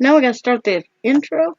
Now we gotta start the intro.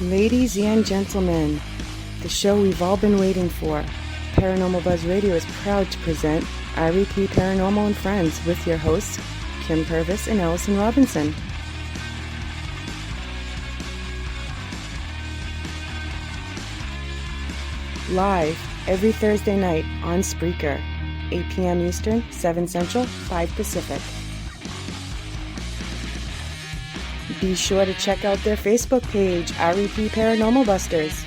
Ladies and gentlemen, the show we've all been waiting for, Paranormal Buzz Radio is proud to present REP Paranormal and Friends with your hosts, Kim Purvis and Allison Robinson. Live every Thursday night on Spreaker, 8 p.m. Eastern, 7 Central, 5 Pacific. Be sure to check out their Facebook page, REP Paranormal Busters.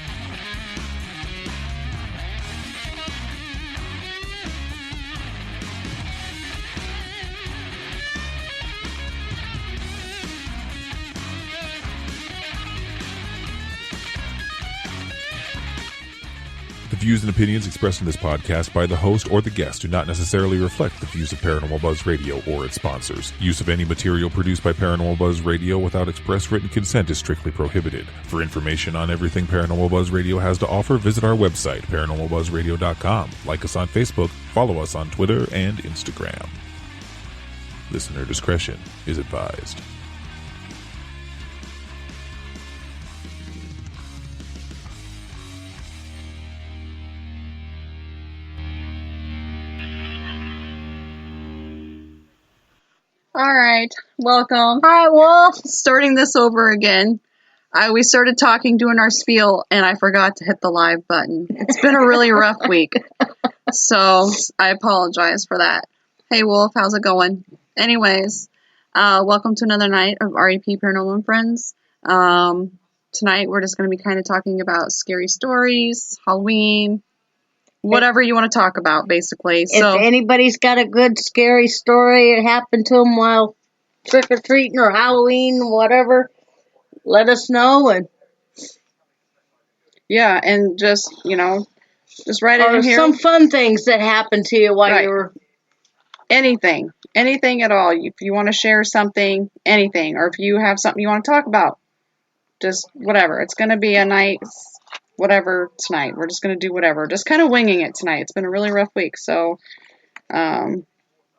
The views and opinions expressed in this podcast by the host or the guest do not necessarily reflect the views of Paranormal Buzz Radio or its sponsors. Use of any material produced by Paranormal Buzz Radio without express written consent is strictly prohibited. For information on everything Paranormal Buzz Radio has to offer, visit our website, paranormalbuzzradio.com. Like us on Facebook, follow us on Twitter and Instagram. Listener discretion is advised. All right, welcome. Hi, Wolf. Starting this over again. We started talking, doing our spiel, and I forgot to hit the live button. It's been a really rough week, so I apologize for that. Hey, Wolf, how's it going? Anyways, welcome to another night of REP Paranormal and Friends. Tonight, we're just going to be kind of talking about scary stories, Halloween, whatever you want to talk about, basically. If anybody's got a good scary story it happened to them while trick-or-treating or Halloween, whatever, let us know. And yeah, and just, just write it in here. Some fun things that happened to you while you were... Anything at all. If you want to share something, anything. Or if you have something you want to talk about, just whatever. It's going to be a nice... whatever tonight. We're just going to do whatever. Just kind of winging it tonight. It's been a really rough week, so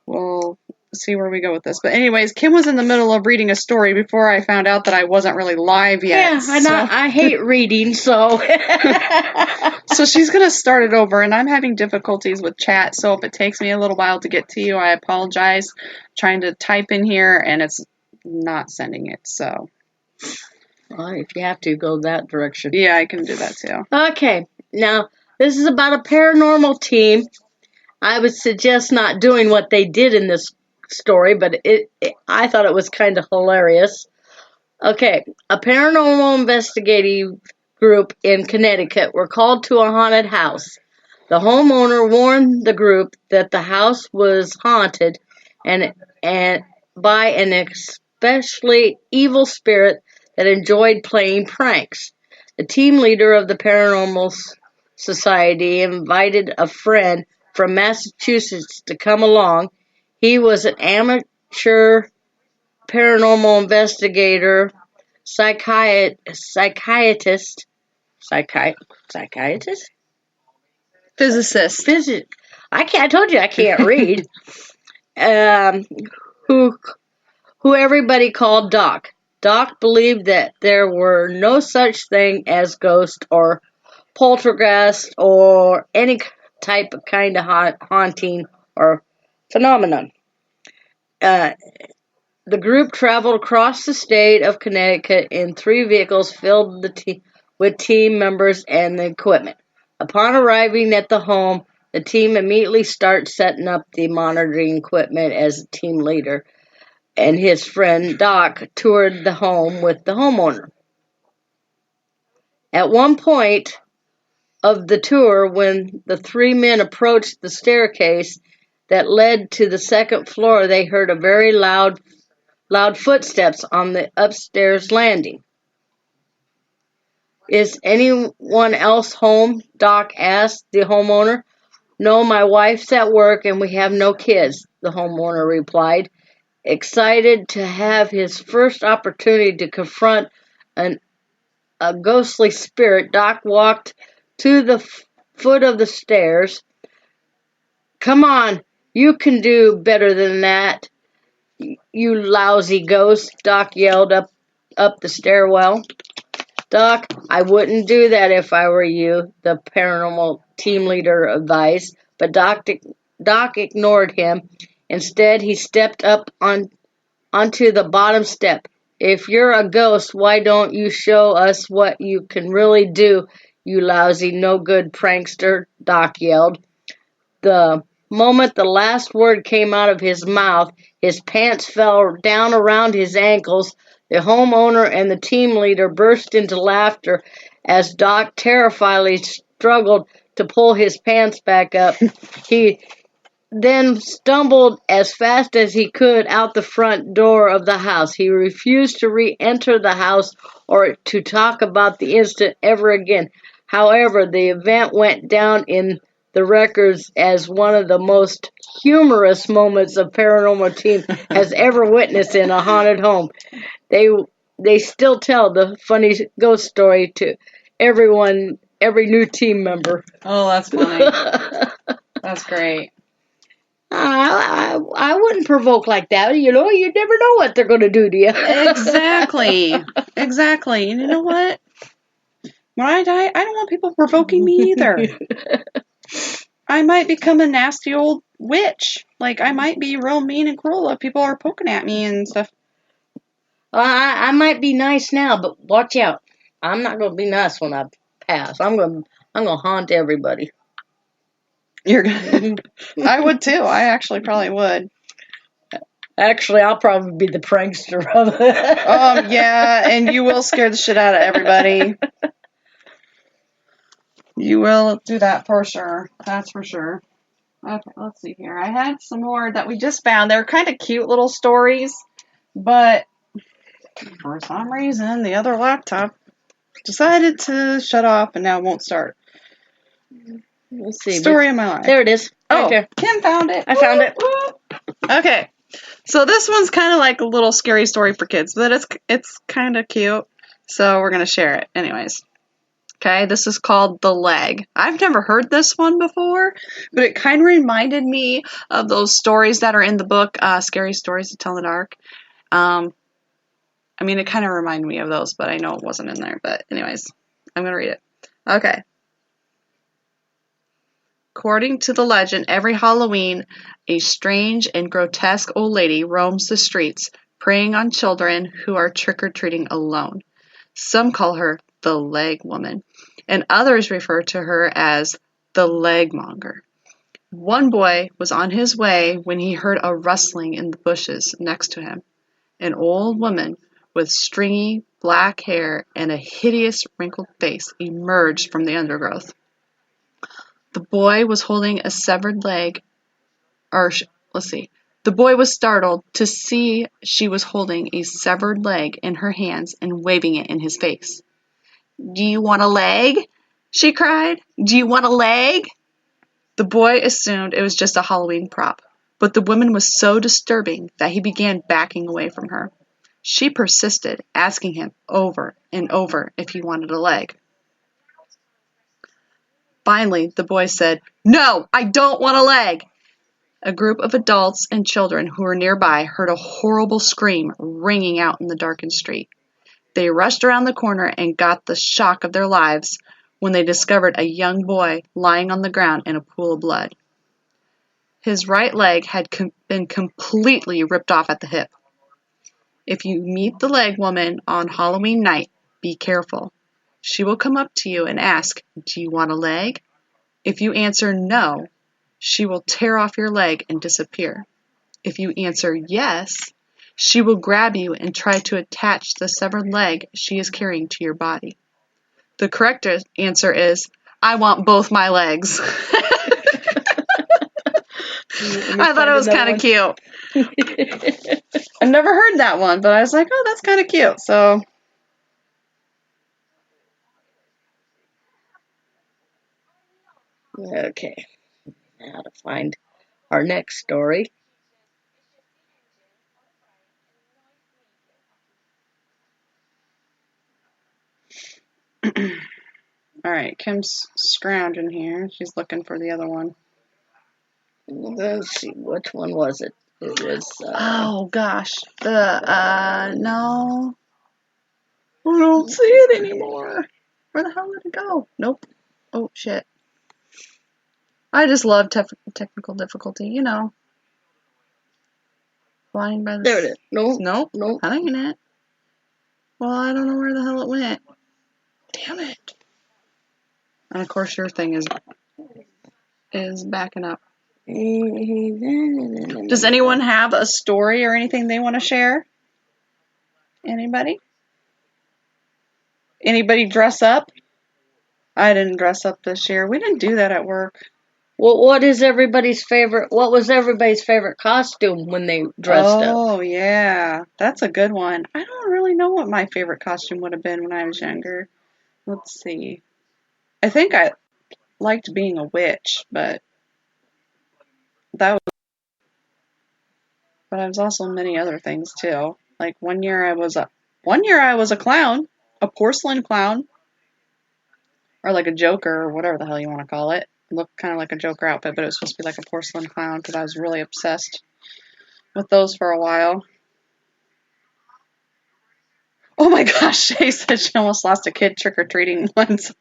we'll see where we go with this. But anyways, Kim was in the middle of reading a story before I found out that I wasn't really live yet. Yeah, I hate reading, so... So she's going to start it over, and I'm having difficulties with chat, so if it takes me a little while to get to you, I apologize. I'm trying to type in here, and it's not sending it, so... Well, if you have to, go that direction. Yeah, I can do that too. Okay, now, this is about a paranormal team. I would suggest not doing what they did in this story, but I thought it was kind of hilarious. Okay, a paranormal investigative group in Connecticut were called to a haunted house. The homeowner warned the group that the house was haunted and by an especially evil spirit that enjoyed playing pranks. The team leader of the Paranormal Society invited a friend from Massachusetts to come along. He was an amateur paranormal investigator, psychiatrist, Physicist. I told you I can't read. Who everybody called Doc. Doc believed that there were no such thing as ghost or poltergeist or any type of kind of haunting or phenomenon. The group traveled across the state of Connecticut in 3 vehicles filled with team members and the equipment. Upon arriving at the home, the team immediately starts setting up the monitoring equipment as a team leader, and his friend Doc toured the home with the homeowner. At one point of the tour, when the 3 men approached the staircase that led to the second floor, they heard a very loud loud footsteps on the upstairs landing. Is anyone else home? Doc asked the homeowner. No, my wife's at work and we have no kids, the homeowner replied. Excited to have his first opportunity to confront a ghostly spirit, Doc walked to the foot of the stairs. Come on, you can do better than that, you lousy ghost, Doc yelled up the stairwell. Doc, I wouldn't do that if I were you, the paranormal team leader advised, but Doc ignored him. Instead, he stepped up onto the bottom step. If you're a ghost, why don't you show us what you can really do, you lousy, no-good prankster, Doc yelled. The moment the last word came out of his mouth, his pants fell down around his ankles. The homeowner and the team leader burst into laughter as Doc terrifiedly struggled to pull his pants back up. He then stumbled as fast as he could out the front door of the house. He refused to re-enter the house or to talk about the incident ever again. However, the event went down in the records as one of the most humorous moments a paranormal team has ever witnessed in a haunted home. They still tell the funny ghost story to everyone, every new team member. Oh, that's funny. That's great. I wouldn't provoke like that. You know, you never know what they're going to do to you. Exactly. Exactly. And you know what? When I die, I don't want people provoking me either. I might become a nasty old witch. Like, I might be real mean and cruel if people are poking at me and stuff. I might be nice now, but watch out. I'm not going to be nice when I pass. I'm going to haunt everybody. I would too. I actually probably would. Actually, I'll probably be the prankster of it. Yeah, and you will scare the shit out of everybody. You will do that for sure. That's for sure. Okay, let's see here. I had some more that we just found. They're kind of cute little stories, but for some reason, the other laptop decided to shut off and now it won't start. Let's see. Story of my life. There it is. Right there. Kim found it. I found it. Okay. So this one's kind of like a little scary story for kids, but it's kind of cute. So we're going to share it anyways. Okay, this is called The Leg. I've never heard this one before, but it kind of reminded me of those stories that are in the book, Scary Stories to Tell in the Dark. I mean, it kind of reminded me of those, but I know it wasn't in there. But anyways, I'm going to read it. Okay. According to the legend, every Halloween, a strange and grotesque old lady roams the streets, preying on children who are trick-or-treating alone. Some call her the Leg Woman, and others refer to her as the Legmonger. One boy was on his way when he heard a rustling in the bushes next to him. An old woman with stringy black hair and a hideous wrinkled face emerged from the undergrowth. The boy was holding a severed leg, the boy was startled to see she was holding a severed leg in her hands and waving it in his face. "Do you want a leg?" she cried. "Do you want a leg?" The boy assumed it was just a Halloween prop, but the woman was so disturbing that he began backing away from her. She persisted, asking him over and over if he wanted a leg. Finally, the boy said, "No, I don't want a leg." A group of adults and children who were nearby heard a horrible scream ringing out in the darkened street. They rushed around the corner and got the shock of their lives when they discovered a young boy lying on the ground in a pool of blood. His right leg had been completely ripped off at the hip. If you meet the Leg Woman on Halloween night, be careful. She will come up to you and ask, "Do you want a leg?" If you answer no, she will tear off your leg and disappear. If you answer yes, she will grab you and try to attach the severed leg she is carrying to your body. The correct answer is, "I want both my legs." I thought it was kind of cute. I've never heard that one, but I was like, oh, that's kind of cute. So, Okay, now to find our next story. all right, Kim's scrounging here. She's looking for the other one. Let's see, which one was it? It was. Oh gosh, no, I don't see it anymore. Where the hell did it go? Nope. Oh shit. I just love technical difficulty, you know. Flying by the. There it is. Nope. Nope. That ain't it. Well, I don't know where the hell it went. Damn it. And of course, your thing is backing up. Does anyone have a story or anything they want to share? Anybody? Anybody dress up? I didn't dress up this year. We didn't do that at work. Well, what was everybody's favorite costume when they dressed up? Oh, yeah. That's a good one. I don't really know what my favorite costume would have been when I was younger. Let's see. I think I liked being a witch, but I was also many other things too. Like one year I was a clown, a porcelain clown, or like a Joker or whatever the hell you want to call it. It looked kind of like a Joker outfit, but it was supposed to be like a porcelain clown because I was really obsessed with those for a while. Oh my gosh, Shay said she almost lost a kid trick-or-treating once.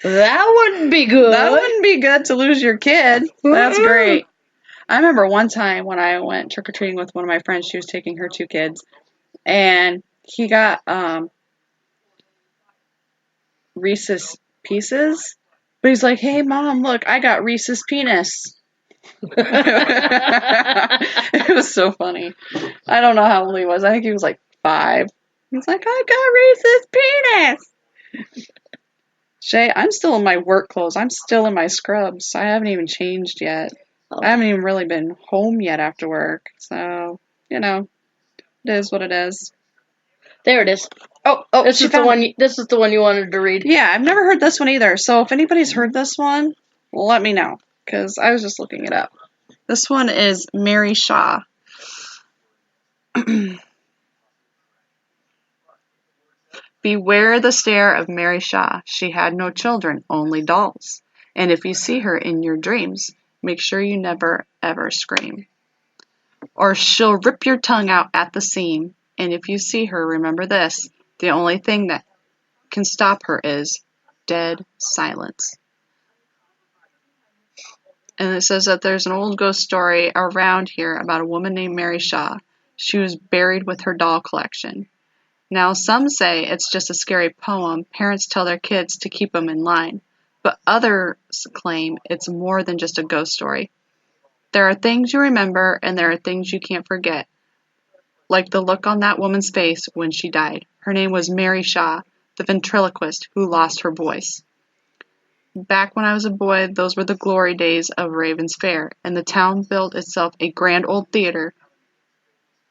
That wouldn't be good. That wouldn't be good to lose your kid. That's great. I remember one time when I went trick-or-treating with one of my friends, she was taking her 2 kids, and he got Reese's Pieces, but he's like, hey mom, look, I got Reese's penis. It was so funny. I don't know how old he was. I think he was like 5. He's like, I got Reese's penis. Shay, I'm still in my work clothes. I'm still in my scrubs. I haven't even changed yet. Oh. I haven't even really been home yet after work. So, you know, it is what it is. There it is. Oh, this is the one. This is the one you wanted to read. Yeah, I've never heard this one either. So if anybody's heard this one, let me know, because I was just looking it up. This one is Mary Shaw. Beware the stare of Mary Shaw. She had no children, only dolls. And if you see her in your dreams, make sure you never, ever scream. Or she'll rip your tongue out at the seam. And if you see her, remember this. The only thing that can stop her is dead silence. And it says that there's an old ghost story around here about a woman named Mary Shaw. She was buried with her doll collection. Now, some say it's just a scary poem parents tell their kids to keep them in line, but others claim it's more than just a ghost story. There are things you remember, and there are things you can't forget, like the look on that woman's face when she died. Her name was Mary Shaw, the ventriloquist who lost her voice. Back when I was a boy, those were the glory days of Raven's Fair, and the town built itself a grand old theater.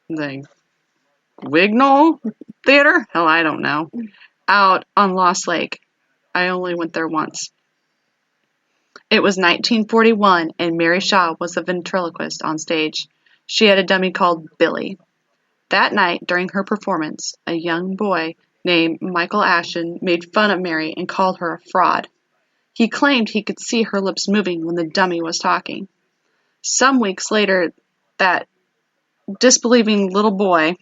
The Wignall Theater? Hell, I don't know. Out on Lost Lake. I only went there once. It was 1941, and Mary Shaw was the ventriloquist on stage. She had a dummy called Billy. That night, during her performance, a young boy named Michael Ashton made fun of Mary and called her a fraud. He claimed he could see her lips moving when the dummy was talking. Some weeks later, that disbelieving little boy...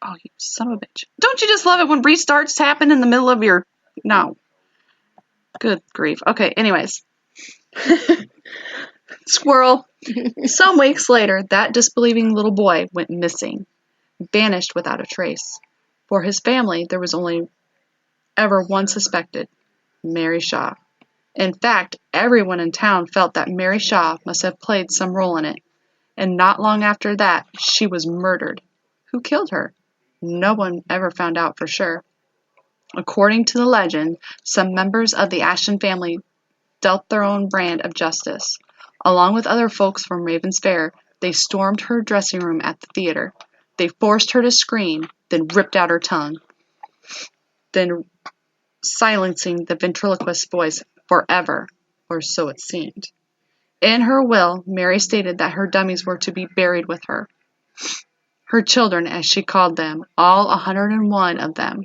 Oh, you son of a bitch. Don't you just love it when restarts happen in the middle of your... No. Good grief. Okay, anyways. Squirrel. Some weeks later, that disbelieving little boy went missing, vanished without a trace. For his family, there was only ever one suspected, Mary Shaw. In fact, everyone in town felt that Mary Shaw must have played some role in it. And not long after that, she was murdered. Who killed her? No one ever found out for sure. According to the legend, some members of the Ashton family dealt their own brand of justice. Along with other folks from Raven's Fair, they stormed her dressing room at the theater. They forced her to scream, then ripped out her tongue, then silencing the ventriloquist's voice forever, or so it seemed. In her will, Mary stated that her dummies were to be buried with her. Her children, as she called them, all 101 of them.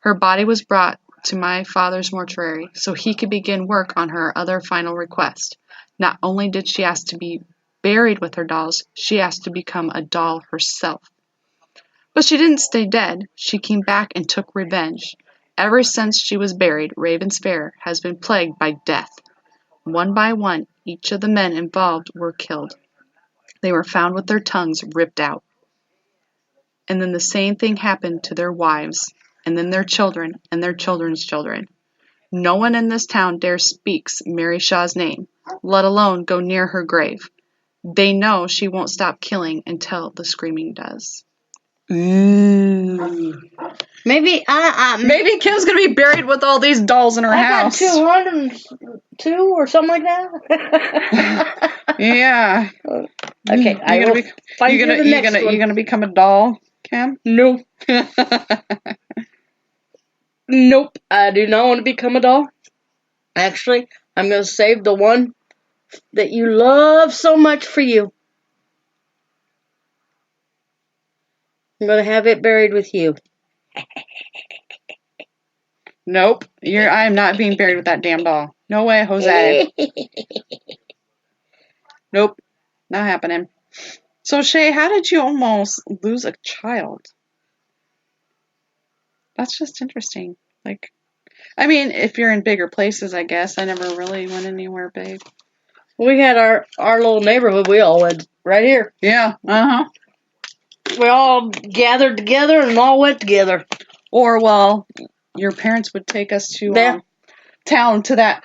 Her body was brought to my father's mortuary so he could begin work on her other final request. Not only did she ask to be buried with her dolls, she asked to become a doll herself. But she didn't stay dead. She came back and took revenge. Ever since she was buried, Raven's Fair has been plagued by death. One by one, each of the men involved were killed. They were found with their tongues ripped out. And then the same thing happened to their wives, and then their children, and their children's children. No one in this town dares speaks Mary Shaw's name, let alone go near her grave. They know she won't stop killing until the screaming does. Maybe Maybe Kim's gonna be buried with all these dolls in her house. I got 202 or something like that. Yeah. Okay, You gonna become a doll, Kim? No. Nope. I do not want to become a doll. Actually, I'm going to save the one that you love so much for you. I'm going to have it buried with you. Nope. I am not being buried with that damn doll. No way, Jose. Nope. Not happening. So, Shay, how did you almost lose a child? That's just interesting. Like, I mean, if you're in bigger places, I guess. I never really went anywhere big. We had our little neighborhood. We all went right here. Yeah. Uh-huh. We all gathered together and all went together. Or, well, your parents would take us to town to that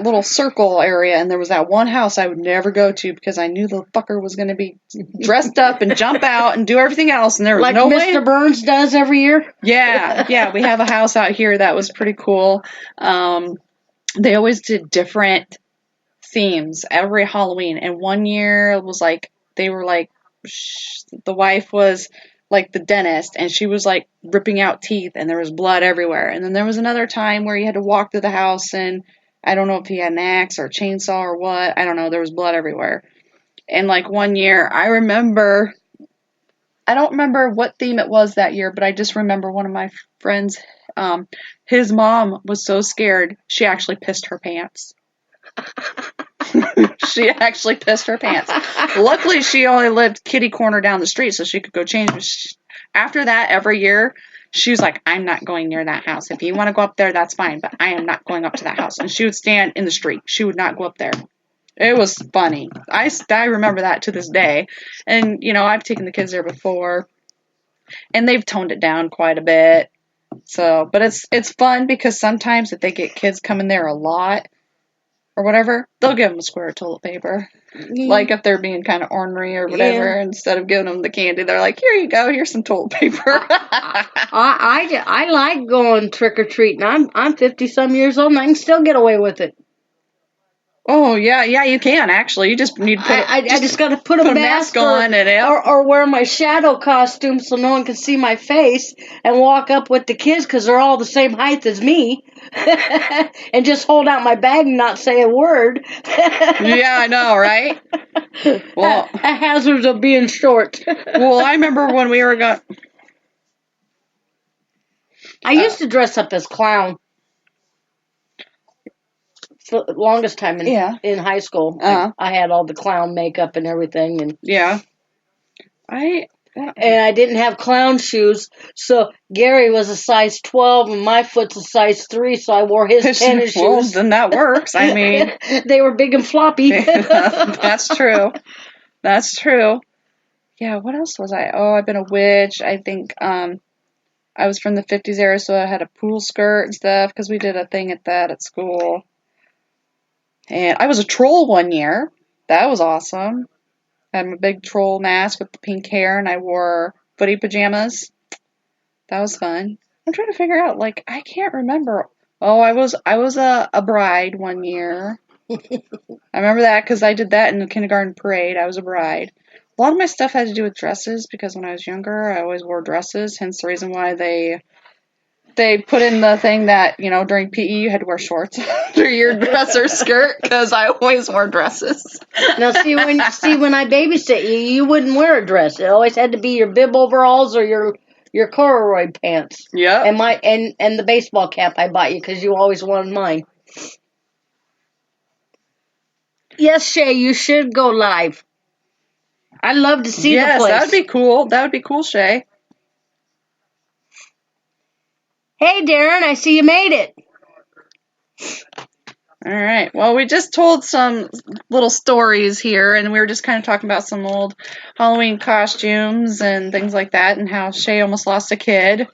little circle area, and there was that one house I would never go to because I knew the fucker was going to be dressed up and jump out and do everything else, and there was no way. Like Mr. Burns does every year? Yeah, we have a house out here that was pretty cool. They always did different themes every Halloween, and one year it was like, they were like, the wife was like the dentist, and she was like ripping out teeth, and there was blood everywhere. And then there was another time where you had to walk through the house, and I don't know if he had an axe or a chainsaw or what. I don't know. There was blood everywhere. And like one year, I don't remember what theme it was that year, but I just remember one of my friends, his mom was so scared, she actually pissed her pants. She actually pissed her pants. Luckily, she only lived kitty corner down the street, so she could go change. After that, every year, she was like, I'm not going near that house. If you want to go up there, that's fine, but I am not going up to that house. And she would stand in the street. She would not go up there. It was funny. I remember that to this day. And, you know, I've taken the kids there before, and they've toned it down quite a bit. So, but it's fun because sometimes if they get kids coming there a lot, or whatever, they'll give them a square of toilet paper. Like if they're being kind of ornery or whatever, instead of giving them the candy, they're like, here you go, here's some toilet paper. I like going trick-or-treating. I'm 50-some years old, and I can still get away with it. Oh, yeah, you can, actually. You just need to put I just got to put a mask on or wear my shadow costume so no one can see my face and walk up with the kids because they're all the same height as me and just hold out my bag and not say a word. Yeah, I know, right? Well, a hazard of being short. Well, I remember when we were going... I used to dress up as clown. For the longest time in high school. I had all the clown makeup and everything, and and I didn't have clown shoes, so Gary was a size 12 and my foot's a size 3, so I wore his tennis shoes. Well, then that works. I mean, they were big and floppy. That's true. Yeah, what else was I? Oh, I've been a witch. I think I was from the 50s era, so I had a pool skirt and stuff because we did a thing at school. And I was a troll one year. That was awesome. I had my big troll mask with the pink hair, and I wore footy pajamas. That was fun. I'm trying to figure out, like, I can't remember Oh, I was a bride one year. I remember that because I did that in the kindergarten parade. I was a bride. A lot of my stuff had to do with dresses because when I was younger, I always wore dresses. Hence the reason why they put in the thing that, during PE you had to wear shorts under your dress or skirt because I always wore dresses. Now, when I babysit you, you wouldn't wear a dress. It always had to be your bib overalls or your corduroy pants. Yep. And the baseball cap I bought you because you always wanted mine. Yes, Shay, you should go live. I'd love to see the place. Yes, that would be cool. That would be cool, Shay. Hey, Darren, I see you made it. All right. Well, we just told some little stories here, and we were just kind of talking about some old Halloween costumes and things like that, and how Shay almost lost a kid.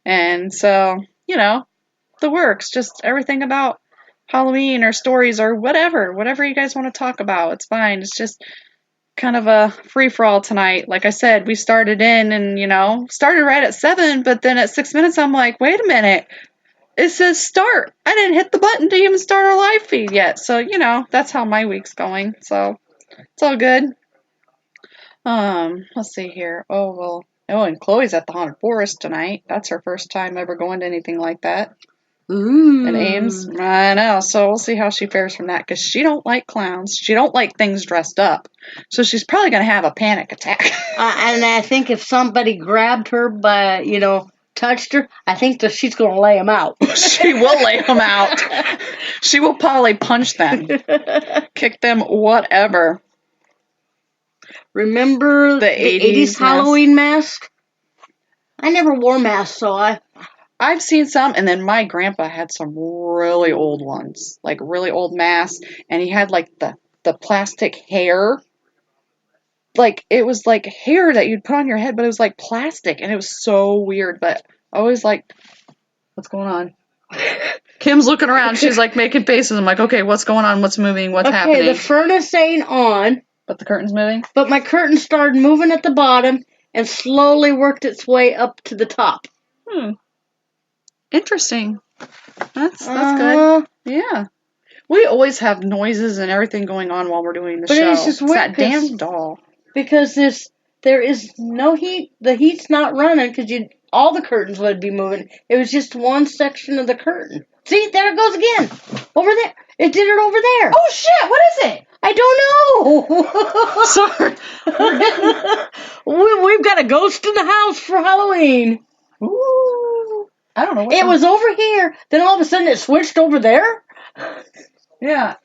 And so, the works, just everything about Halloween or stories or whatever you guys want to talk about. It's fine. It's just kind of a free-for-all tonight. Like I said, we started in and, started right at 7, but then at 6 minutes, I'm like, wait a minute. It says start. I didn't hit the button to even start our live feed yet. So, that's how my week's going. So, it's all good. Let's see here. Oh, and Chloe's at the Haunted Forest tonight. That's her first time ever going to anything like that. Ooh. In Ames. I know. So we'll see how she fares from that because she don't like clowns. She don't like things dressed up. So she's probably going to have a panic attack. And I think if somebody grabbed her by, touched her, I think that she's going to lay them out. She will lay them out. She will probably punch them. Kick them, whatever. Remember the 80s Halloween mask? I never wore masks, so I've seen some, and then my grandpa had some really old ones, like really old masks, and he had like the plastic hair. Like, it was like hair that you'd put on your head, but it was like plastic, and it was so weird, but I always like, what's going on? Kim's looking around, she's like making faces. I'm like, okay, what's going on? What's moving? What's happening? Okay, the furnace ain't on. But the curtain's moving? But my curtain started moving at the bottom and slowly worked its way up to the top. Interesting. That's good. Yeah. We always have noises and everything going on while we're doing the show. It's just weird. That damn doll. Because there is no heat. The heat's not running because all the curtains would be moving. It was just one section of the curtain. See, there it goes again. Over there. It did it over there. Oh, shit. What is it? I don't know. Sorry. We've got a ghost in the house for Halloween. Ooh. I don't know what it was over here. Then all of a sudden it switched over there. Yeah.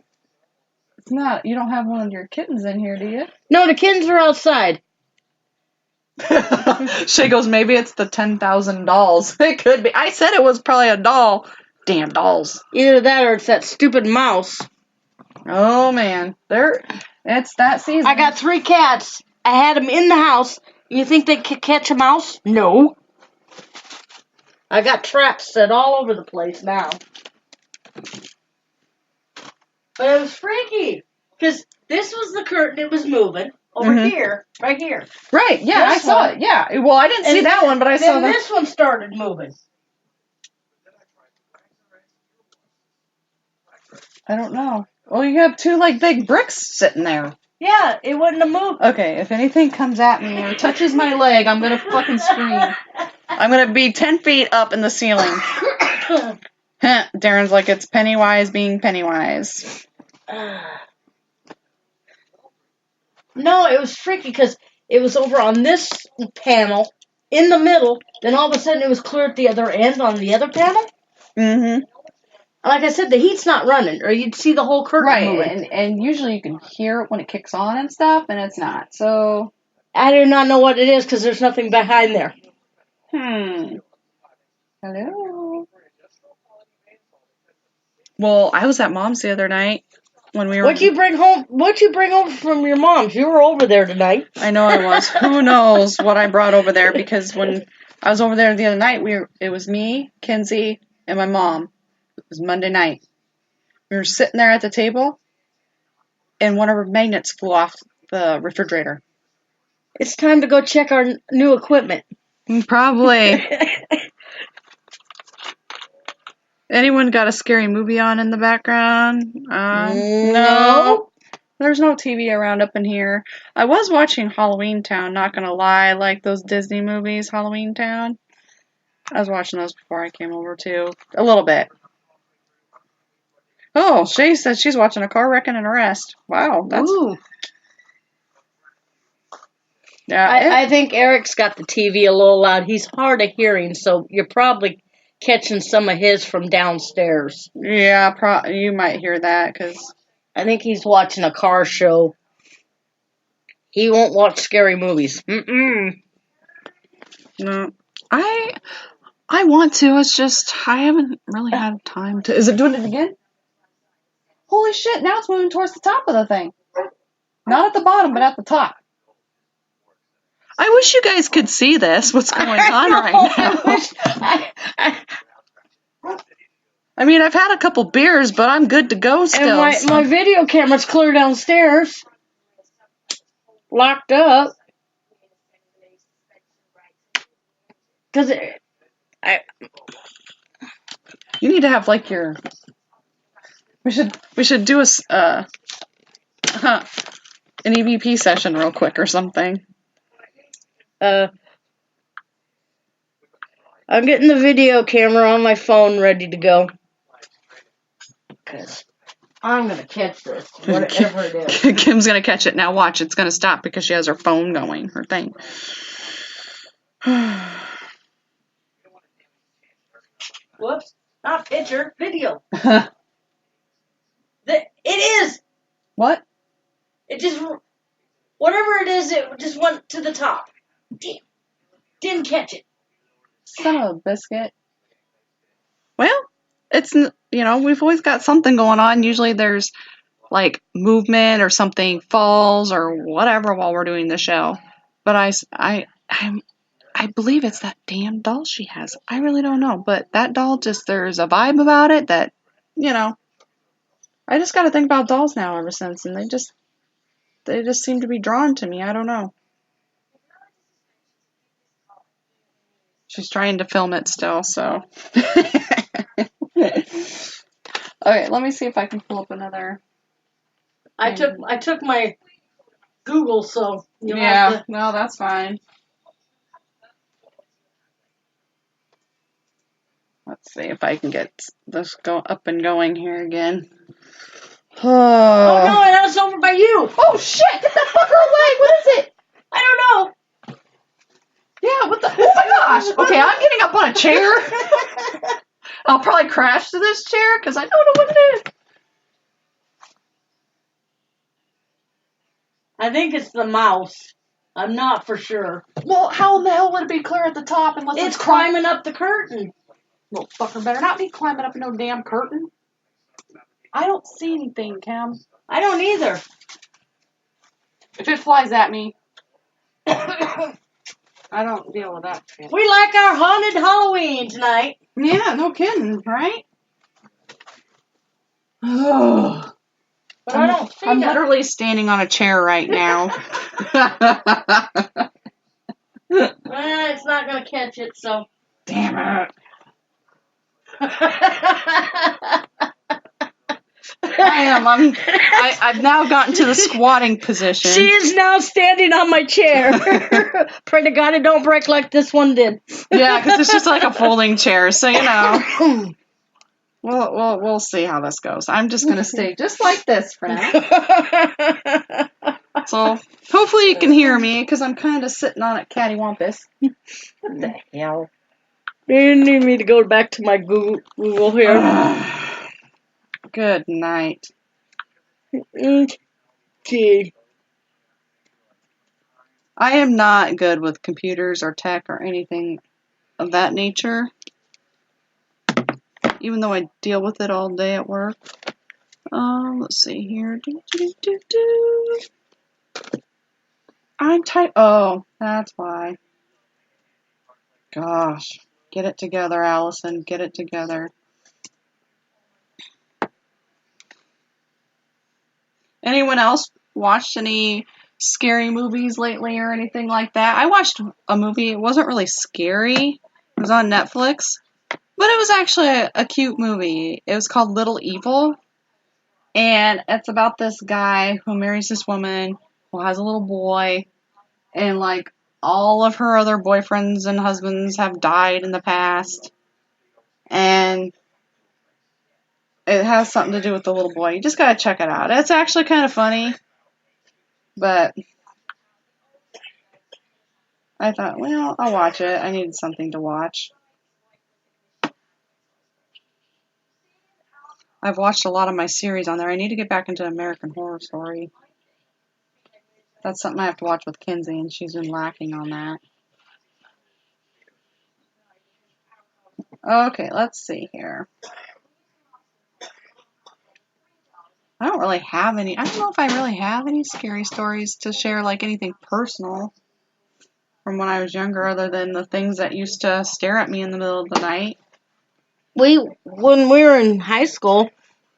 It's not. You don't have one of your kittens in here, do you? No, the kittens are outside. Shay goes, maybe it's the 10,000 dolls. It could be. I said it was probably a doll. Damn dolls. Either that or it's that stupid mouse. Oh, man. It's that season. I got 3 cats. I had them in the house. You think they could catch a mouse? No. I got traps set all over the place now. But it was freaky. Because this was the curtain. It was moving. Over here. Right here. Right. Yeah, I saw it. Yeah. Well, I didn't see that one, but I saw that. Then this one started moving. I don't know. Well, you have 2, big bricks sitting there. Yeah, it wouldn't have moved. Okay, if anything comes at me or touches my leg, I'm going to fucking scream. I'm going to be 10 feet up in the ceiling. Darren's like, it's Pennywise being Pennywise. No, it was freaky because it was over on this panel, in the middle, then all of a sudden it was clear at the other end on the other panel. Mm-hmm. Like I said, the heat's not running, or you'd see the whole curtain moving. And usually you can hear it when it kicks on and stuff, and it's not. So I do not know what it is because there's nothing behind there. Hello. Well, I was at Mom's the other night when we were. What'd you bring home? What'd you bring over from your mom's? You were over there tonight. I know I was. Who knows what I brought over there? Because when I was over there the other night, it was me, Kinsey, and my mom. It was Monday night. We were sitting there at the table, and one of our magnets flew off the refrigerator. It's time to go check our new equipment. Probably. Anyone got a scary movie on in the background? No. There's no TV around up in here. I was watching Halloween Town, not gonna lie, like those Disney movies, Halloween Town. I was watching those before I came over too. A little bit. Oh, Shay says she's watching a car wreck and an arrest. Wow, that's... Ooh. Yeah, I think Eric's got the TV a little loud. He's hard of hearing, so you're probably catching some of his from downstairs. yeah, you might hear that, because... I think he's watching a car show. He won't watch scary movies. Mm-mm. No. I want to, it's just, I haven't really had time to... Is it doing it again? Holy shit, now it's moving towards the top of the thing. Not at the bottom, but at the top. I wish you guys could see this, what's going on right now. I mean, I've had a couple beers, but I'm good to go still. And my video camera's clear downstairs. Locked up. Because you need to have, like, your... We should do an EVP session real quick or something. I'm getting the video camera on my phone ready to go. Because I'm going to catch this, whatever it is. Kim's going to catch it. Now watch, it's going to stop because she has her phone going, her thing. Whoops. Not picture, video. It is. What? It just, whatever it is, it just went to the top. Damn. Didn't catch it. Son of a biscuit. Well, it's, we've always got something going on. Usually there's, like, movement or something falls or whatever while we're doing the show. But I believe it's that damn doll she has. I really don't know. But that doll there's a vibe about it that, I just got to think about dolls now ever since. And they just seem to be drawn to me. I don't know. She's trying to film it still, so. Okay, let me see if I can pull up another. I took my Google, so you'll yeah, have to. No, that's fine. Let's see if I can get this go up and going here again. Oh no, that's over by you. Oh shit! Get that fucker away! What is it? I don't know. Yeah, what the? Oh my gosh! Okay, I'm getting up on a chair. I'll probably crash to this chair because I don't know what it is. I think it's the mouse. I'm not for sure. Well, how in the hell would it be clear at the top unless it's climbing up the curtain? Little fucker better not be climbing up no damn curtain. I don't see anything, Kim. I don't either. If it flies at me, I don't deal with that shit. We like our haunted Halloween tonight. Yeah, no kidding, right? Oh. But I don't see I'm nothing. literally standing on a chair right now. It's not going to catch it, so. Damn it. I've now gotten to the squatting position. She is now standing on my chair. Pray to God it don't break like this one did. Yeah, because it's just like a folding chair, so we'll see how this goes. I'm just going to stay just like this for now. So hopefully you can hear me because I'm kind of sitting on it cattywampus. What the hell? You need me to go back to my Google here. Good night. Okay. I am not good with computers or tech or anything of that nature. Even though I deal with it all day at work. Let's see here. I'm tight. Oh, that's why. Gosh. Get it together, Allison. Get it together. Anyone else watched any scary movies lately or anything like that? I watched a movie. It wasn't really scary. It was on Netflix. But it was actually a cute movie. It was called Little Evil. And it's about this guy who marries this woman who has a little boy. And, like, all of her other boyfriends and husbands have died in the past. And it has something to do with the little boy. You just gotta check it out. It's actually kind of funny. But I thought, well, I'll watch it. I needed something to watch. I've watched a lot of my series on there. I need to get back into American Horror Story. That's something I have to watch with Kinsey, and she's been lacking on that. Okay, let's see here. I don't really have any. I don't know if I really have any scary stories to share, like anything personal from when I was younger, other than the things that used to stare at me in the middle of the night. When we were in high school,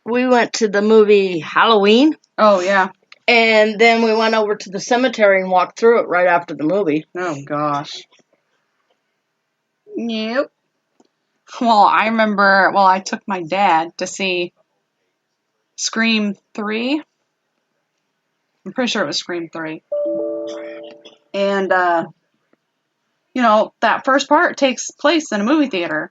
we went to the movie Halloween. Oh, yeah. And then we went over to the cemetery and walked through it right after the movie. Oh, gosh. Yep. Well, I remember, I took my dad to see Scream 3. I'm pretty sure it was Scream 3. And, that first part takes place in a movie theater.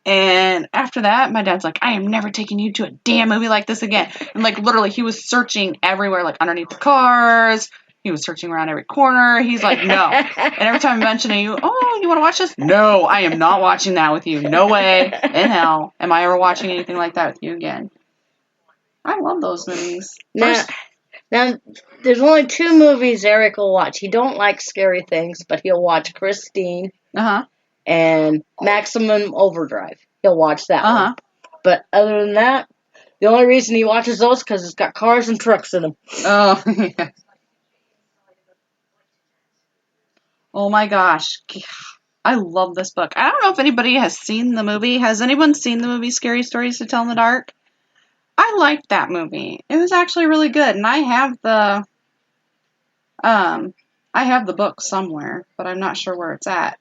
And after that, my dad's like, I am never taking you to a damn movie like this again. And, like, literally, he was searching everywhere, like, underneath the cars. He was searching around every corner. He's like, no. And every time I mention it, you want to watch this? No, I am not watching that with you. No way in hell am I ever watching anything like that with you again. I love those movies. Now, there's only 2 movies Eric will watch. He don't like scary things, but he'll watch Christine. And Maximum Overdrive. He'll watch that one. But other than that, the only reason he watches those is because it's got cars and trucks in them. Oh, yeah. Oh my gosh. I love this book. I don't know if anybody has seen the movie. Has anyone seen the movie Scary Stories to Tell in the Dark? I liked that movie. It was actually really good. And I have the book somewhere, but I'm not sure where it's at.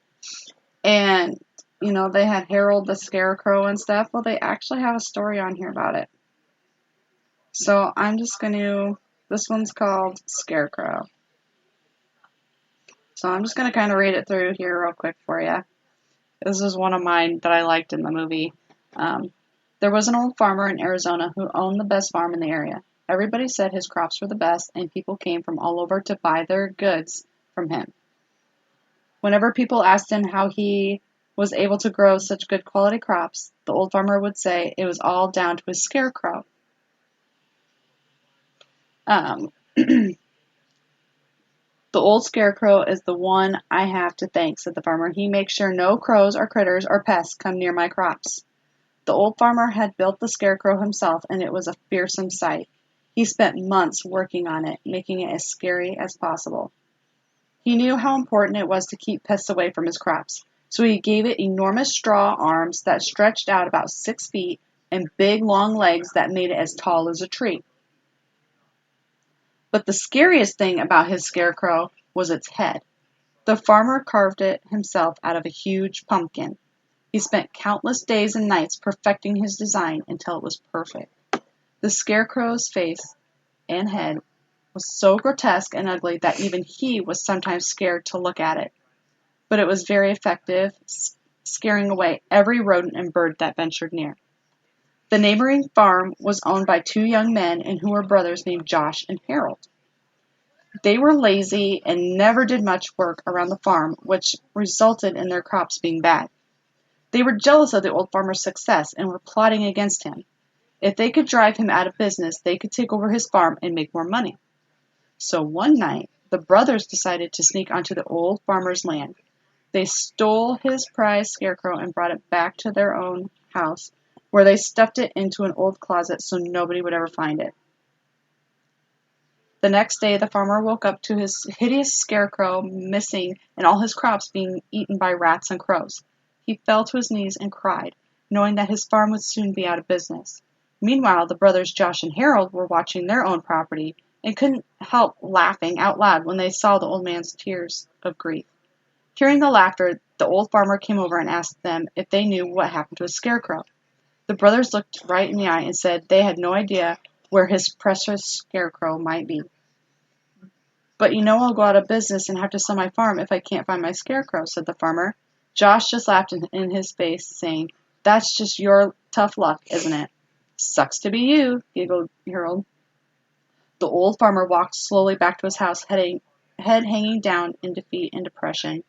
And, they had Harold the Scarecrow and stuff. Well, they actually have a story on here about it. So I'm just this one's called Scarecrow. So I'm just going to kind of read it through here real quick for you. This is one of mine that I liked in the movie. There was an old farmer in Arizona who owned the best farm in the area. Everybody said his crops were the best, and people came from all over to buy their goods from him. Whenever people asked him how he was able to grow such good quality crops, the old farmer would say it was all down to his scarecrow. The old scarecrow is the one I have to thank, said the farmer. He makes sure no crows or critters or pests come near my crops. The old farmer had built the scarecrow himself, and it was a fearsome sight. He spent months working on it, making it as scary as possible. He knew how important it was to keep pests away from his crops, so he gave it enormous straw arms that stretched out about 6 feet and big long legs that made it as tall as a tree. But the scariest thing about his scarecrow was its head. The farmer carved it himself out of a huge pumpkin. He spent countless days and nights perfecting his design until it was perfect. The scarecrow's face and head was so grotesque and ugly that even he was sometimes scared to look at it. But it was very effective, scaring away every rodent and bird that ventured near. The neighboring farm was owned by 2 young men and who were brothers named Josh and Harold. They were lazy and never did much work around the farm, which resulted in their crops being bad. They were jealous of the old farmer's success and were plotting against him. If they could drive him out of business, they could take over his farm and make more money. So one night, the brothers decided to sneak onto the old farmer's land. They stole his prized scarecrow and brought it back to their own house, where they stuffed it into an old closet so nobody would ever find it. The next day, the farmer woke up to his hideous scarecrow missing and all his crops being eaten by rats and crows. He fell to his knees and cried, knowing that his farm would soon be out of business. Meanwhile, the brothers Josh and Harold were watching their own property and couldn't help laughing out loud when they saw the old man's tears of grief. Hearing the laughter, the old farmer came over and asked them if they knew what happened to his scarecrow. The brothers looked right in the eye and said they had no idea where his precious scarecrow might be. "But you know I'll go out of business and have to sell my farm if I can't find my scarecrow," said the farmer. Josh just laughed in his face, saying, "That's just your tough luck, isn't it?" "Sucks to be you," giggled Harold. The old farmer walked slowly back to his house, head hanging down in defeat and depression.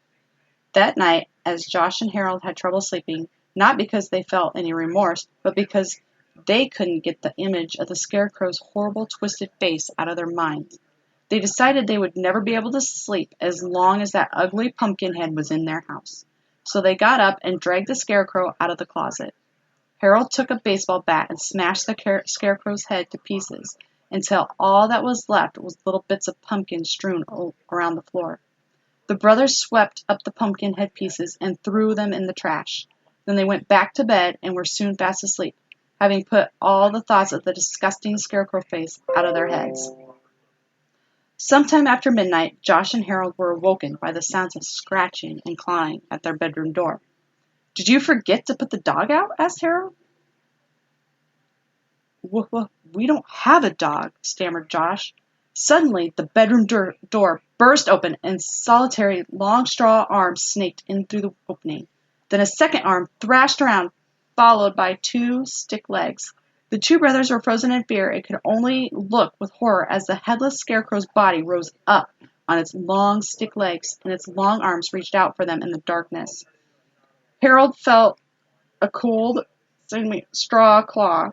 That night, as Josh and Harold had trouble sleeping, not because they felt any remorse, but because they couldn't get the image of the scarecrow's horrible, twisted face out of their minds, they decided they would never be able to sleep as long as that ugly pumpkin head was in their house. So they got up and dragged the scarecrow out of the closet. Harold took a baseball bat and smashed the scarecrow's head to pieces until all that was left was little bits of pumpkin strewn around the floor. The brothers swept up the pumpkin head pieces and threw them in the trash. Then they went back to bed and were soon fast asleep, having put all the thoughts of the disgusting scarecrow face out of their heads. Sometime after midnight, Josh and Harold were awoken by the sounds of scratching and clawing at their bedroom door. "Did you forget to put the dog out?" asked Harold. "We don't have a dog," stammered Josh. Suddenly, the bedroom door burst open and solitary long straw arms snaked in through the opening. Then a second arm thrashed around, followed by 2 stick legs. The 2 brothers were frozen in fear and could only look with horror as the headless scarecrow's body rose up on its long stick legs and its long arms reached out for them in the darkness. Harold felt a cold straw claw,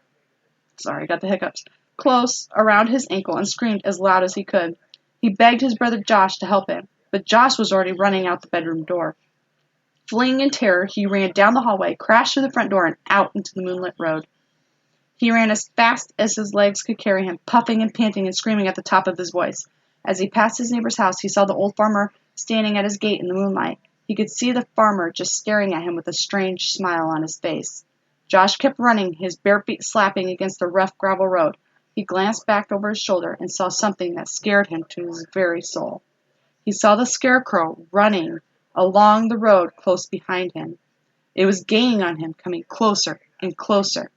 close around his ankle and screamed as loud as he could. He begged his brother Josh to help him, but Josh was already running out the bedroom door. Fleeing in terror, he ran down the hallway, crashed through the front door, and out into the moonlit road. He ran as fast as his legs could carry him, puffing and panting and screaming at the top of his voice. As he passed his neighbor's house, he saw the old farmer standing at his gate in the moonlight. He could see the farmer just staring at him with a strange smile on his face. Josh kept running, his bare feet slapping against the rough gravel road. He glanced back over his shoulder and saw something that scared him to his very soul. He saw the scarecrow running along the road close behind him. It was gaining on him, coming closer and closer.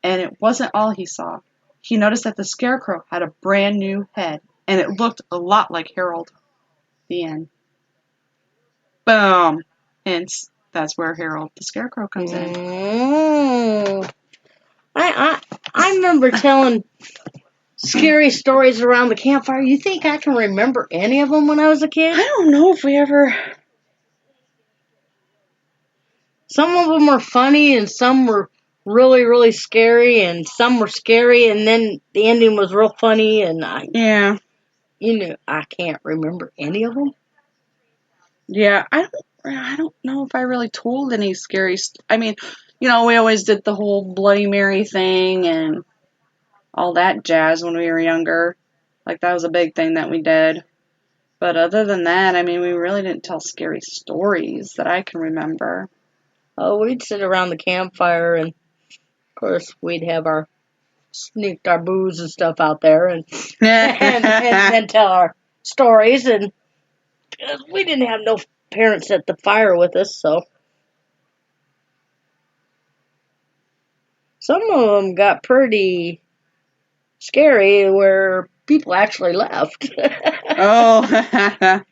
And it wasn't all he saw. He noticed that the scarecrow had a brand new head, and it looked a lot like Harold. The end. Boom. Hence, that's where Harold the Scarecrow comes in. I remember telling scary stories around the campfire. You think I can remember any of them when I was a kid? I don't know if we ever... Some of them were funny, and some were really, really scary, and some were scary, and then the ending was real funny, and I can't remember any of them. Yeah, I don't know if I really told any scary... I mean, we always did the whole Bloody Mary thing and all that jazz when we were younger. Like, that was a big thing that we did. But other than that, I mean, we really didn't tell scary stories that I can remember. Oh, we'd sit around the campfire, and of course we'd have sneaked our booze and stuff out there, and and tell our stories. And we didn't have no parents at the fire with us, so some of them got pretty scary, where people actually left. Oh.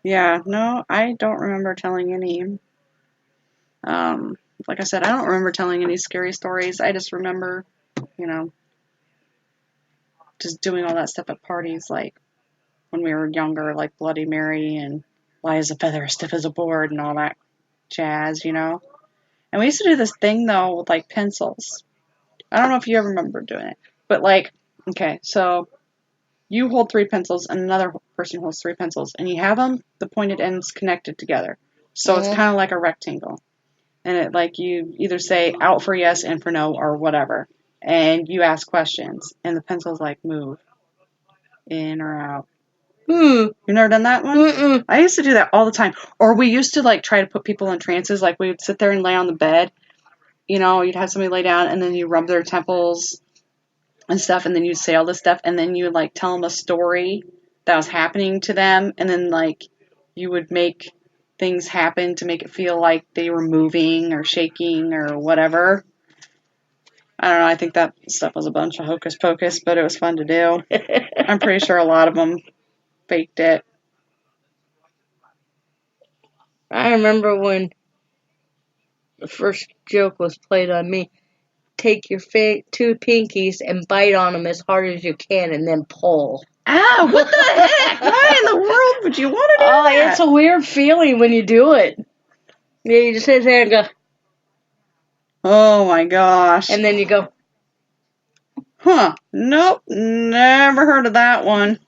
Yeah, no, I don't remember telling any. Like I said, I don't remember telling any scary stories. I just remember, just doing all that stuff at parties, like when we were younger, like Bloody Mary and light as a feather, stiff as a board, and all that jazz, And we used to do this thing, though, with, like, pencils. I don't know if you ever remember doing it. But, like, okay, so you hold 3 pencils and another person holds 3 pencils, and you have them, the pointed ends connected together. So it's kind of like a rectangle. And it, like, you either say out for yes, in for no, or whatever. And you ask questions, and the pencils, like, move in or out. You've never done that one? Mm-mm. I used to do that all the time. Or we used to, like, try to put people in trances. Like, we would sit there and lay on the bed. You'd have somebody lay down, and then you rub their temples and stuff, and then you'd say all this stuff, and then you would, like, tell them a story that was happening to them, and then, like, you would make things happen to make it feel like they were moving or shaking or whatever. I don't know. I think that stuff was a bunch of hocus pocus, but it was fun to do. I'm pretty sure a lot of them faked it. I remember when the first joke was played on me. Take your two pinkies and bite on them as hard as you can and then pull. Ow, what the heck? Why in the world would you want to do that? It's a weird feeling when you do it. Yeah, you just sit there and go. Oh my gosh. And then you go. Huh. Nope. Never heard of that one.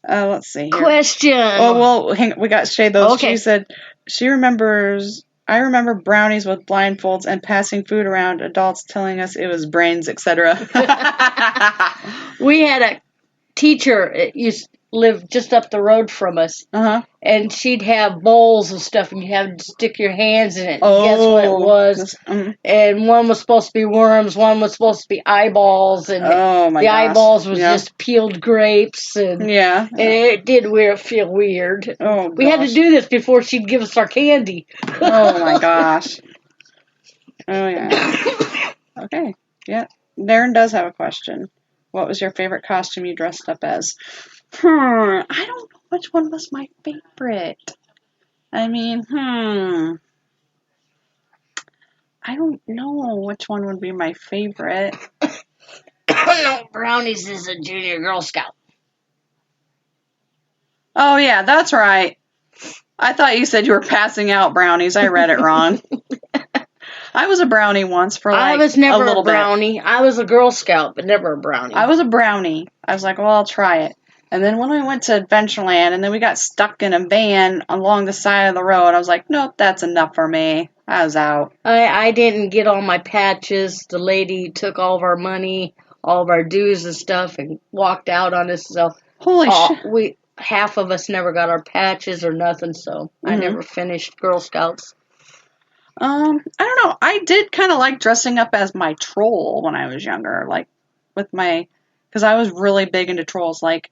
Let's see here. Question. Oh, well, hang on. We got Shay those. Okay. She said she remembers... I remember brownies with blindfolds and passing food around, adults telling us it was brains, etc. We had a teacher that used to live just up the road from us. Uh-huh. And she'd have bowls and stuff, and you have to stick your hands in it. Oh. Guess what it was? And one was supposed to be worms, one was supposed to be eyeballs, and oh my the gosh. eyeballs was just peeled grapes, and yeah, and it did feel weird. Oh, we had to do this before she'd give us our candy. Oh my gosh. Oh yeah. Okay. Yeah. Darren does have a question. What was your favorite costume you dressed up as? I don't know which one was my favorite. I mean, I don't know which one would be my favorite. No, brownies is a junior Girl Scout. Oh yeah, that's right. I thought you said you were passing out brownies. I read it wrong. I was a brownie once for like I was never a little brownie. bit. I was a Girl Scout, but never a brownie. I was a brownie. I was like, well, I'll try it. And then when we went to Adventureland, and then we got stuck in a van along the side of the road, I was like, nope, that's enough for me. I was out. I didn't get all my patches. The lady took all of our money, all of our dues and stuff, and walked out on us. So Holy shit. Half of us never got our patches or nothing, so I never finished Girl Scouts. I don't know. I did kind of like dressing up as my troll when I was younger, like because I was really big into trolls. Like,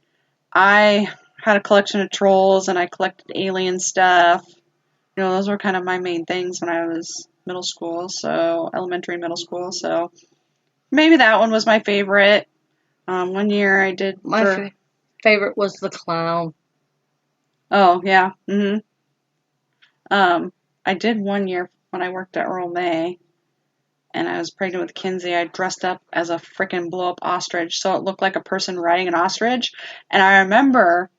I had a collection of trolls and I collected alien stuff. You know, those were kind of my main things when I was elementary and middle school. So maybe that one was my favorite. One year I did. My favorite was the clown. Oh, yeah. I did one year when I worked at Earl May, and I was pregnant with Kinsey. I dressed up as a freaking blow-up ostrich, so it looked like a person riding an ostrich. And I remember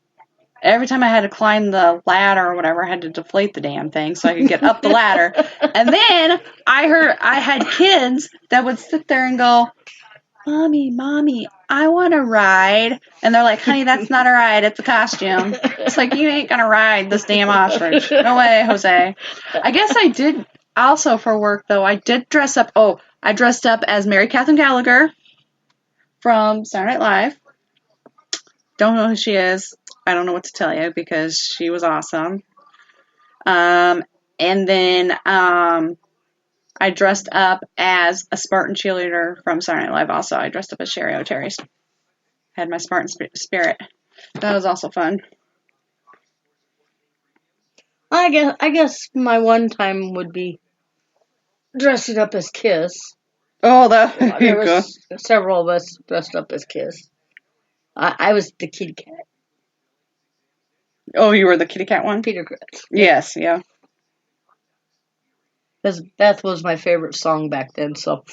every time I had to climb the ladder or whatever, I had to deflate the damn thing so I could get up the ladder. And then I had kids that would sit there and go, Mommy, I want to ride. And they're like, honey, that's not a ride. It's a costume. It's like, you ain't going to ride this damn ostrich. No way, Jose. I guess I did also for work, though. I did dress up. Oh, I dressed up as Mary Catherine Gallagher from Saturday Night Live. Don't know who she is. I don't know what to tell you because she was awesome. And then I dressed up as a Spartan cheerleader from Saturday Night Live also. I dressed up as Sherry O'Terry. Had my Spartan spirit. That was also fun. I guess my one time would be dressing up as Kiss. Oh, there was several of us dressed up as Kiss. I was the kitty cat. Oh, you were the kitty cat one? Peter Criss. Yes, yeah. Because Beth was my favorite song back then, so.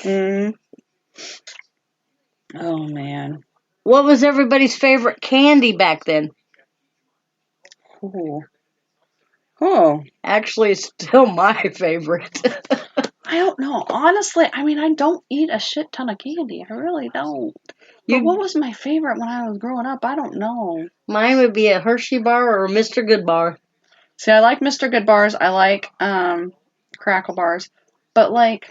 Oh, man. What was everybody's favorite candy back then? Oh. Actually, it's still my favorite. I don't know. Honestly, I mean, I don't eat a shit ton of candy. I really don't. But what was my favorite when I was growing up? I don't know. Mine would be a Hershey bar or a Mr. Good bar. See, I like Mr. Good bars. I like Crackle bars. But, like,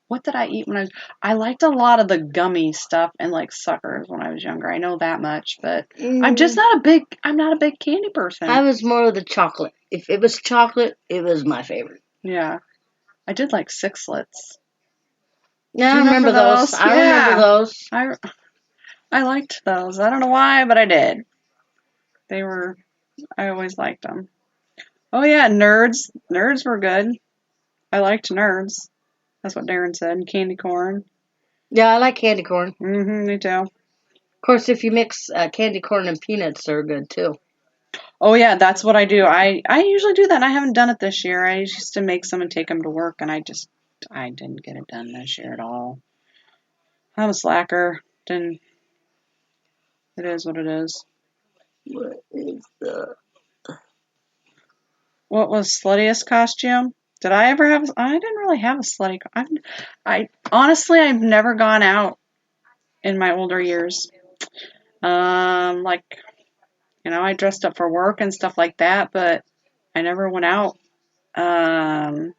what did I eat when I liked a lot of the gummy stuff and, like, suckers when I was younger. I know that much, but I'm not a big candy person. I was more of the chocolate. If it was chocolate, it was my favorite. Yeah. I did like Sixlets. Yeah, I remember those. I remember those. I liked those. I don't know why, but I did. I always liked them. Oh yeah, Nerds. Nerds were good. I liked Nerds. That's what Darren said. Candy corn. Yeah, I like candy corn. Me too. Of course, if you mix candy corn and peanuts, they're good too. Oh yeah, that's what I do. I usually do that. And I haven't done it this year. I used to make some and take them to work, and I didn't get it done this year at all. I'm a slacker. It is what it is. What is the... What was sluttiest costume? Did I ever have? I didn't really have a slutty. Honestly, I've never gone out in my older years. Like, I dressed up for work and stuff like that, but I never went out. I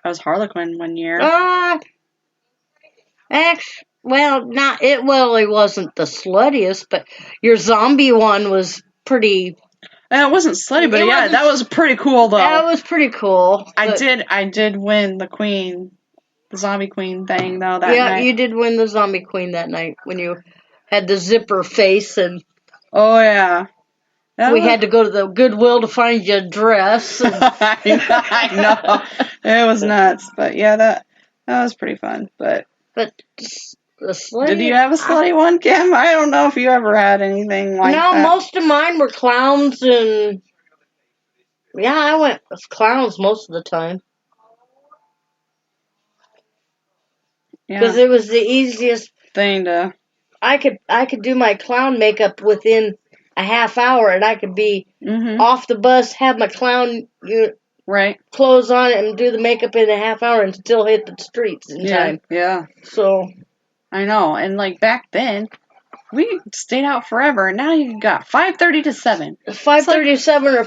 was Harlequin one year. It wasn't the sluttiest, but your zombie one was pretty. It wasn't slutty, but yeah, that was pretty cool though. That was pretty cool. I did win the zombie queen thing though that night. Yeah, you did win the zombie queen that night when you had the zipper face and. Oh yeah. We had to go to the Goodwill to find your dress. I know. It was nuts, but yeah, that was pretty fun. But the slutty, did you have a slutty one, Kim? I don't know if you ever had anything like that. No, most of mine were clowns, and yeah, I went with clowns most of the time. Because it was the easiest thing to. I could do my clown makeup within a half hour, and I could be off the bus, have my clown clothes on, and do the makeup in a half hour, and still hit the streets in time. Yeah. So I know, and like back then, we stayed out forever, and now you got 5:30 to 7. 5:30 to 7 or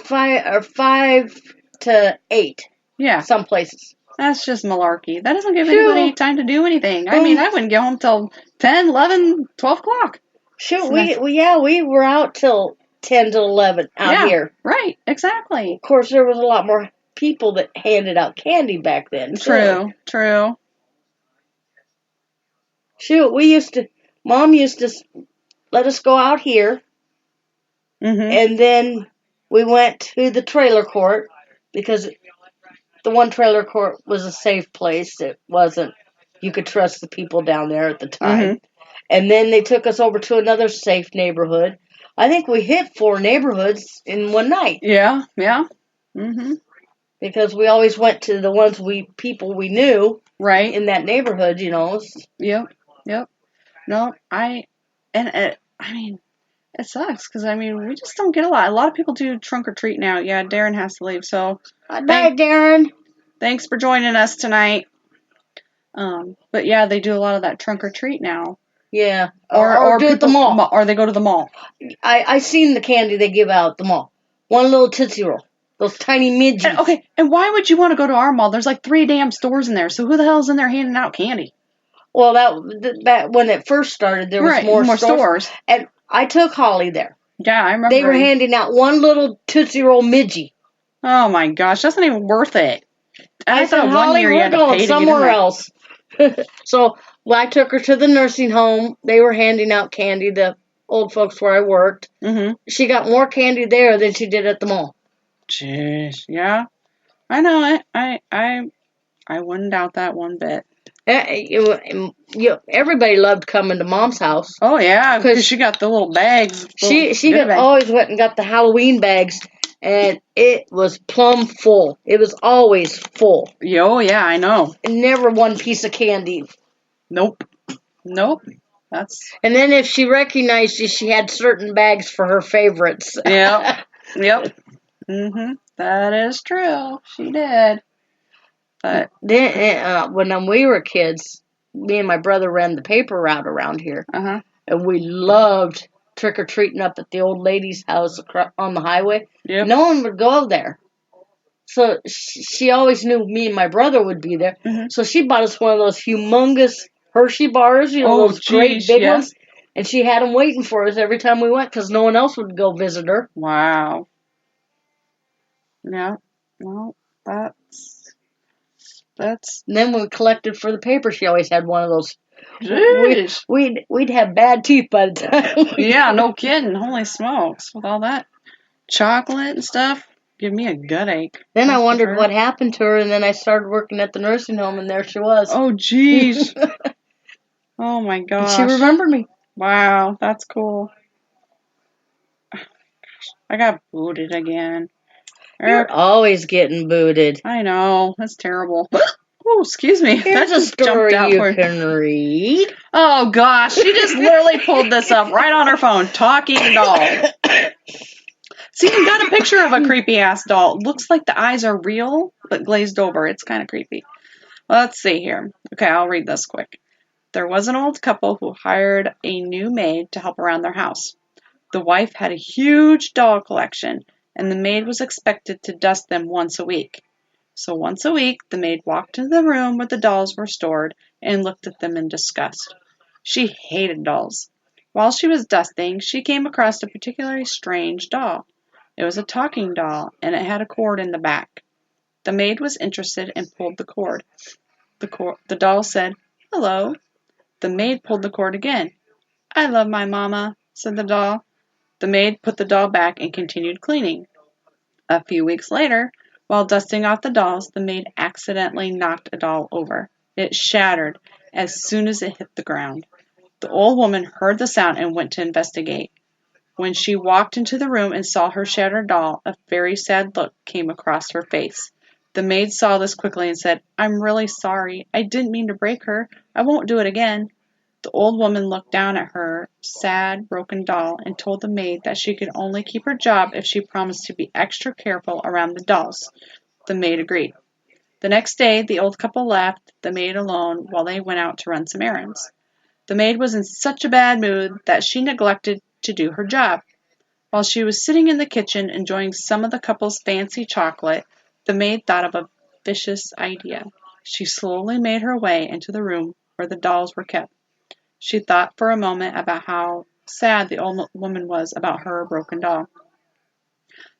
5 to 8. Yeah. Some places. That's just malarkey. That doesn't give anybody time to do anything. I mean, I wouldn't get home till 10, 11, 12 o'clock. Shoot, we were out till 10 to 11 out here. Right, exactly. Of course, there was a lot more people that handed out candy back then. True. Shoot, Mom used to let us go out here, and then we went to the trailer court, because the one trailer court was a safe place. It wasn't, you could trust the people down there at the time. And then they took us over to another safe neighborhood. I think we hit 4 neighborhoods in one night. Yeah. Because we always went to the ones people we knew. Right. In that neighborhood, Yep. No, I mean, it sucks, because, I mean, we just don't get a lot. A lot of people do trunk or treat now. Yeah, Darren has to leave, so. Bye, Darren. Thanks for joining us tonight. But yeah, they do a lot of that trunk or treat now. Yeah. Or do it at the mall. Or they go to the mall. I seen the candy they give out at the mall. One little Tootsie Roll. Those tiny midgets. And why would you want to go to our mall? There's like 3 damn stores in there, so who the hell's in there handing out candy? Well, that when it first started, there was more stores. And I took Holly there. Yeah, I remember. They were handing out one little Tootsie Roll midgie. Oh my gosh, that's not even worth it. I thought one year you had to pay somewhere else. So I took her to the nursing home. They were handing out candy, the old folks where I worked. She got more candy there than she did at the mall. Jeez, yeah. I know it. I wouldn't doubt that one bit. Everybody loved coming to Mom's house. Oh yeah, because she got the little bags. She always went and got the Halloween bags, and it was plumb full. It was always full. Oh yeah, I know. Never one piece of candy. Nope. And then if she recognized you, she had certain bags for her favorites. Yep. That is true. She did. But then, when we were kids, me and my brother ran the paper route around here, and we loved trick or treating up at the old lady's house on the highway. Yep. No one would go there, so she always knew me and my brother would be there. So she bought us one of those humongous Hershey bars, those great big ones, and she had them waiting for us every time we went because no one else would go visit her. Wow. Yeah. Well, that's. And then when we collected for the paper, she always had one of those. Jeez. We'd have bad teeth by the time. Yeah, no kidding. Holy smokes. With all that chocolate and stuff. give me a gut ache. Then That's I for wondered sure. what happened to her, and then I started working at the nursing home, and there she was. Oh, jeez. Oh, my And gosh. she remembered me. Wow, that's cool. I got booted again. You're always getting booted. I know. That's terrible. Oh, excuse me. Here's That a just jumped story out you for can read. Oh, gosh. She just literally pulled this up right on her phone. Talking doll. See, you got a picture of a creepy-ass doll. Looks like the eyes are real, but glazed over. It's kind of creepy. Let's see here. Okay, I'll read this quick. There was an old couple who hired a new maid to help around their house. The wife had a huge doll collection, and the maid was expected to dust them once a week. So once a week, the maid walked into the room where the dolls were stored and looked at them in disgust. She hated dolls. While she was dusting, she came across a particularly strange doll. It was a talking doll, and it had a cord in the back. The maid was interested and pulled the cord. The doll said, "Hello." The maid pulled the cord again. "I love my mama," said the doll. The maid put the doll back and continued cleaning. A few weeks later, while dusting off the dolls, the maid accidentally knocked a doll over. It shattered as soon as it hit the ground. The old woman heard the sound and went to investigate. When she walked into the room and saw her shattered doll, a very sad look came across her face. The maid saw this quickly and said, "I'm really sorry. I didn't mean to break her. I won't do it again." The old woman looked down at her sad, broken doll and told the maid that she could only keep her job if she promised to be extra careful around the dolls. The maid agreed. The next day, the old couple left the maid alone while they went out to run some errands. The maid was in such a bad mood that she neglected to do her job. While she was sitting in the kitchen enjoying some of the couple's fancy chocolate, the maid thought of a vicious idea. She slowly made her way into the room where the dolls were kept. She thought for a moment about how sad the old woman was about her broken doll.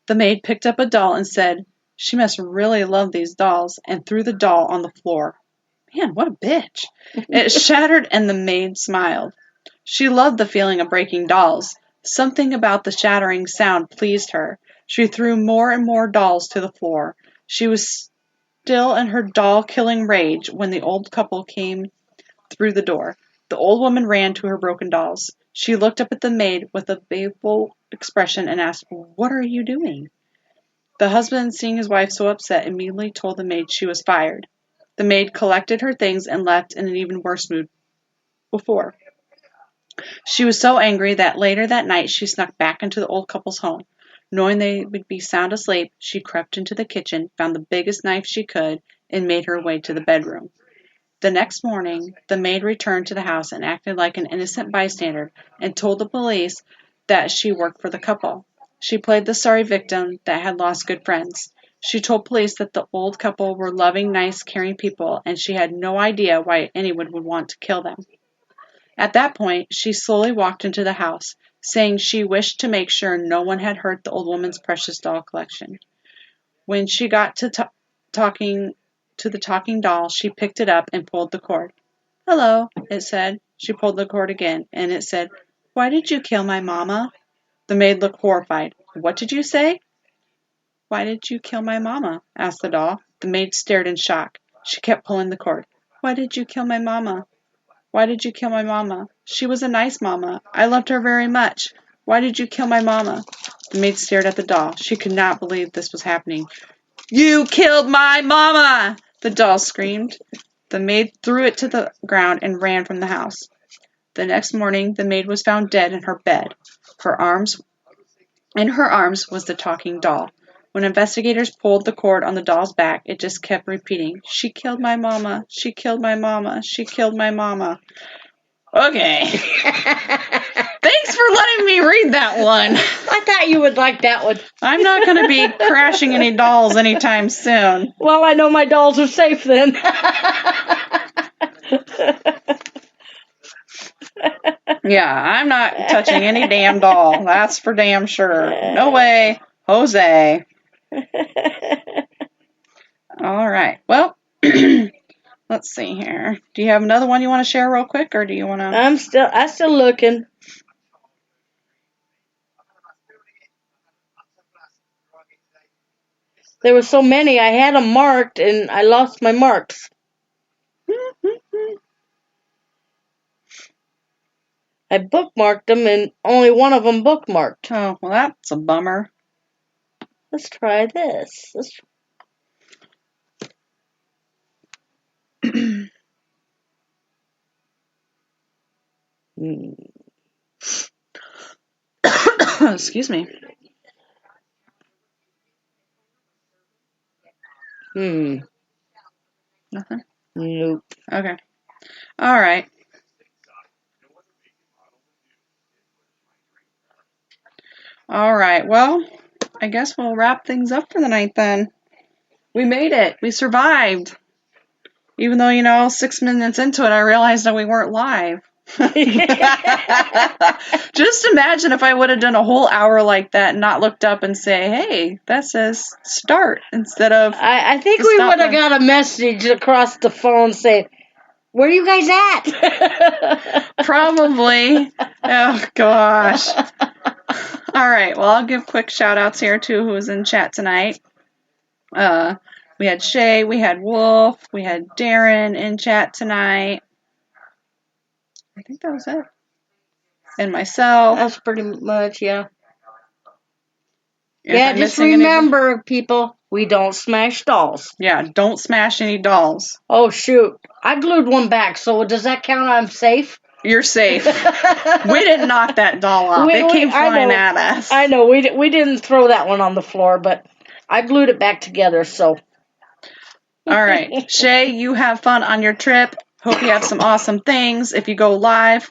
The maid picked up a doll and said, "She must really love these dolls," and threw the doll on the floor. Man, what a bitch. It shattered and the maid smiled. She loved the feeling of breaking dolls. Something about the shattering sound pleased her. She threw more and more dolls to the floor. She was still in her doll-killing rage when the old couple came through the door. The old woman ran to her broken dolls. She looked up at the maid with a baleful expression and asked, "What are you doing?" The husband, seeing his wife so upset, immediately told the maid she was fired. The maid collected her things and left in an even worse mood before. She was so angry that later that night she snuck back into the old couple's home. Knowing they would be sound asleep, she crept into the kitchen, found the biggest knife she could, and made her way to the bedroom. The next morning, the maid returned to the house and acted like an innocent bystander and told the police that she worked for the couple. She played the sorry victim that had lost good friends. She told police that the old couple were loving, nice, caring people, and she had no idea why anyone would want to kill them. At that point, she slowly walked into the house, saying she wished to make sure no one had hurt the old woman's precious doll collection. When she got to the talking doll, she picked it up and pulled the cord. "Hello," it said. She pulled the cord again, and it said, "Why did you kill my mama?" The maid looked horrified. "What did you say?" "Why did you kill my mama?" asked the doll. The maid stared in shock. She kept pulling the cord. "Why did you kill my mama? Why did you kill my mama? She was a nice mama. I loved her very much. Why did you kill my mama?" The maid stared at the doll. She could not believe this was happening. "You killed my mama!" the doll screamed. The maid threw it to the ground and ran from the house. The next morning, the maid was found dead in her bed. In her arms was the talking doll. When investigators pulled the cord on the doll's back, it just kept repeating, "She killed my mama. She killed my mama. She killed my mama." Okay. Thanks for letting me read that one. I thought you would like that one. I'm not going to be crashing any dolls anytime soon. Well, I know my dolls are safe then. Yeah, I'm not touching any damn doll. That's for damn sure. No way, Jose. All right. Well, let's see here. Do you have another one you want to share real quick, or do you want to? I'm still looking. There were so many. I had them marked, and I lost my marks. I bookmarked them, and only one of them bookmarked. Oh, well, that's a bummer. Let's try this. Excuse me. Nothing? Nope. Okay. All right. All right. Well, I guess we'll wrap things up for the night then. We made it. We survived. Even though, 6 minutes into it, I realized that we weren't live. Just imagine if I would have done a whole hour like that and not looked up and say, hey, that says start instead of... I think we would have got a message across the phone saying, where are you guys at? Probably. Oh, gosh. All right. Well, I'll give quick shout outs here to who was in chat tonight. We had Shay, we had Wolf, we had Darren in chat tonight. I think that was it. And myself. That's pretty much, yeah. Yeah, just remember, people, we don't smash dolls. Yeah, don't smash any dolls. Oh, shoot. I glued one back, so does that count I'm safe? You're safe. We didn't knock that doll off. It came flying at us. I know. We didn't throw that one on the floor, but I glued it back together, so. All right. Shay, you have fun on your trip. Hope you have some awesome things. If you go live,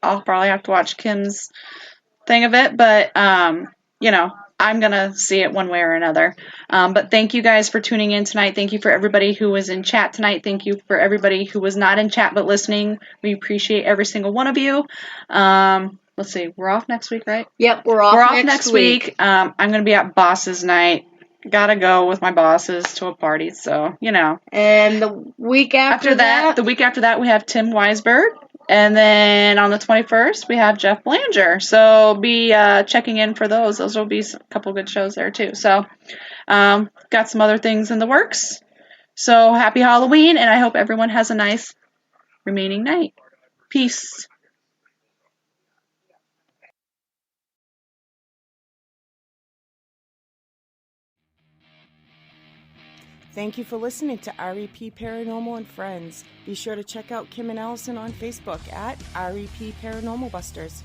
I'll probably have to watch Kim's thing of it, but, I'm going to see it one way or another. But thank you guys for tuning in tonight. Thank you for everybody who was in chat tonight. Thank you for everybody who was not in chat but listening. We appreciate every single one of you. Let's see. We're off next week, right? Yep, we're off next week. I'm going to be at Bosses Night. Gotta go with my bosses to a party, so, And the week after that? The week after that, we have Tim Weisberg. And then on the 21st, we have Jeff Blanger. So be checking in for those. Those will be a couple good shows there, too. So got some other things in the works. So happy Halloween, and I hope everyone has a nice remaining night. Peace. Thank you for listening to REP Paranormal and Friends. Be sure to check out Kim and Allison on Facebook at REP Paranormal Busters.